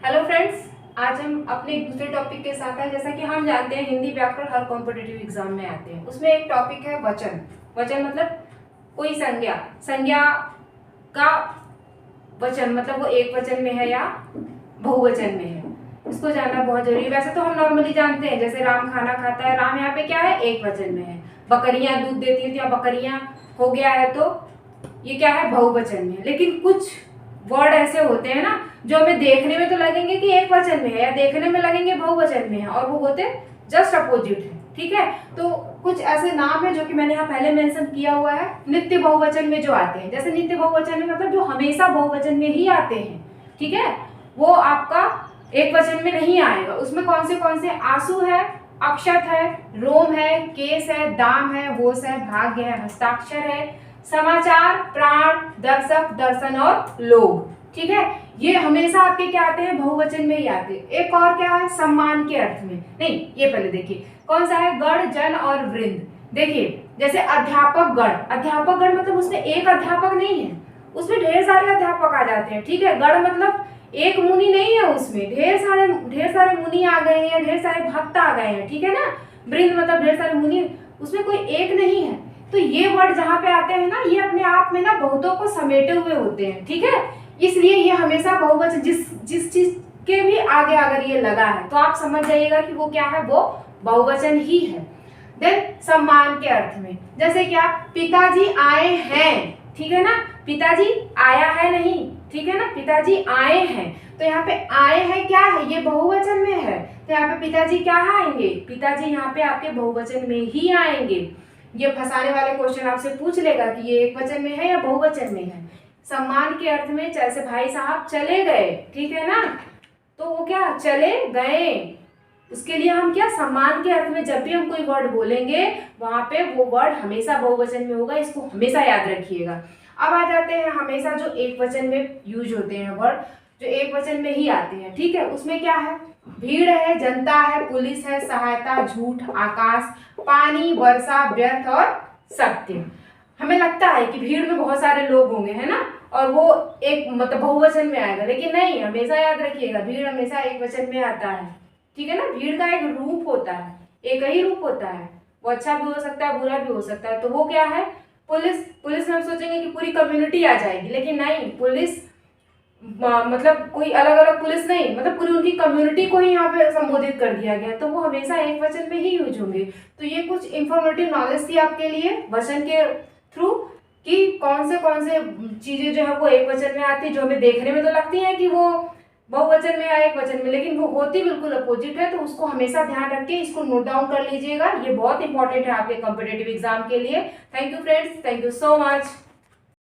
Hello friends, आज हम अपने एक दूसरे टॉपिक के साथ हैं। जैसा कि हम जानते हैं हिंदी व्याकरण हर कॉम्पिटिटिव एग्जाम में आते हैं। उसमें एक टॉपिक है वचन। वचन मतलब कोई संज्ञा, संज्ञा का वचन मतलब वो एक वचन में है या बहुवचन में है, इसको जानना बहुत जरूरी है। वैसे तो हम नॉर्मली जानते हैं, जैसे राम खाना खाता है, राम यहाँ पे क्या है, एक वचन में है। बकरियां दूध देती है, या बकरियां हो गया है, तो ये क्या है, बहुवचन में है। लेकिन कुछ वर्ड ऐसे होते हैं ना जो हमें देखने में तो लगेंगे कि एक वचन में है या देखने में लगेंगे बहुवचन में है, और वो होते जस्ट अपोजिट है। ठीक है, तो कुछ ऐसे नाम है जो कि मैंने यहाँ पहले मेंशन किया हुआ है, नित्य बहुवचन में जो आते हैं। जैसे नित्य बहुवचन में मतलब जो हमेशा बहुवचन में ही आते हैं। ठीक है, वो आपका एक वचन में नहीं आएगा। उसमें कौन से आंसू है, अक्षत है, रोम है, केस है, दाम है, होश है, भाग्य है, हस्ताक्षर है, समाचार, प्राण, दर्शक, दर्शन और लोग। ठीक है, ये हमेशा आपके क्या आते हैं, बहुवचन में ही आते हैं। एक और क्या है, सम्मान के अर्थ में। नहीं, ये पहले देखिए कौन सा है, गण, जन और वृंद। देखिए जैसे अध्यापक गण, अध्यापक गण मतलब उसमें एक अध्यापक नहीं है, उसमें ढेर सारे अध्यापक आ जाते हैं। ठीक है, गण मतलब एक मुनि नहीं है, उसमें ढेर सारे मुनि आ गए हैं, ढेर सारे भक्त आ गए हैं। ठीक है ना, वृंद मतलब ढेर सारे मुनि, उसमें कोई एक नहीं है। तो ये वर्ड जहाँ पे आते हैं ना, ये अपने आप में ना बहुतों को समेटे हुए होते हैं। ठीक है, इसलिए ये हमेशा बहुवचन, जिस चीज के भी आगे अगर ये लगा है तो आप समझ जाइएगा कि वो क्या है, वो बहुवचन ही है। देन सम्मान के अर्थ में, जैसे क्या, पिताजी आए हैं। ठीक है ना, पिताजी आया है नहीं, ठीक है ना, पिताजी आए हैं। तो यहाँ पे आए हैं क्या है, ये बहुवचन में है, तो यहाँ पे पिताजी क्या आएंगे, पिताजी यहाँ पे आपके बहुवचन में ही आएंगे। ये फंसाने वाले क्वेश्चन आपसे पूछ लेगा कि ये एक वचन में है या बहुवचन में है। सम्मान के अर्थ में, जैसे भाई साहब चले गए, ठीक है ना, तो वो क्या, चले गए। उसके लिए हम क्या, सम्मान के अर्थ में जब भी हम कोई वर्ड बोलेंगे वहां पे वो वर्ड हमेशा बहुवचन में होगा, इसको हमेशा याद रखिएगा। अब आ जाते हैं हमेशा जो एक वचन में यूज होते हैं वर्ड, जो एक वचन में ही आते हैं। ठीक है, उसमें क्या है, भीड़ है, जनता है, पुलिस है, सहायता, झूठ, आकाश, पानी, वर्षा, व्यर्थ और सत्य। हमें लगता है कि भीड़ में बहुत सारे लोग होंगे, है ना, और वो एक मतलब बहुवचन में आएगा, लेकिन नहीं, हमेशा याद रखिएगा भीड़ हमेशा एक वचन में आता है। ठीक है ना, भीड़ का एक रूप होता है, एक ही रूप होता है, वो अच्छा भी हो सकता है, बुरा भी हो सकता है। तो वो क्या है, पुलिस। पुलिस में हम सोचेंगे कि पूरी कम्युनिटी आ जाएगी, लेकिन नहीं, पुलिस मतलब कोई अलग अलग पुलिस नहीं, मतलब पूरी उनकी कम्युनिटी को ही यहाँ पे संबोधित कर दिया गया, तो वो हमेशा एक वचन में ही यूज होंगे। तो ये कुछ इंफॉर्मेटिव नॉलेज थी आपके लिए वचन के थ्रू, कि कौन से चीजें जो है वो एक वचन में आती है, जो हमें देखने में तो लगती है कि वो बहुवचन में या एक वचन में, लेकिन वो होती बिल्कुल अपोजिट है। तो उसको हमेशा ध्यान रख के इसको नोट डाउन कर लीजिएगा, ये बहुत इंपॉर्टेंट है आपके कॉम्पिटेटिव एग्जाम के लिए। Thank you friends, thank you so much.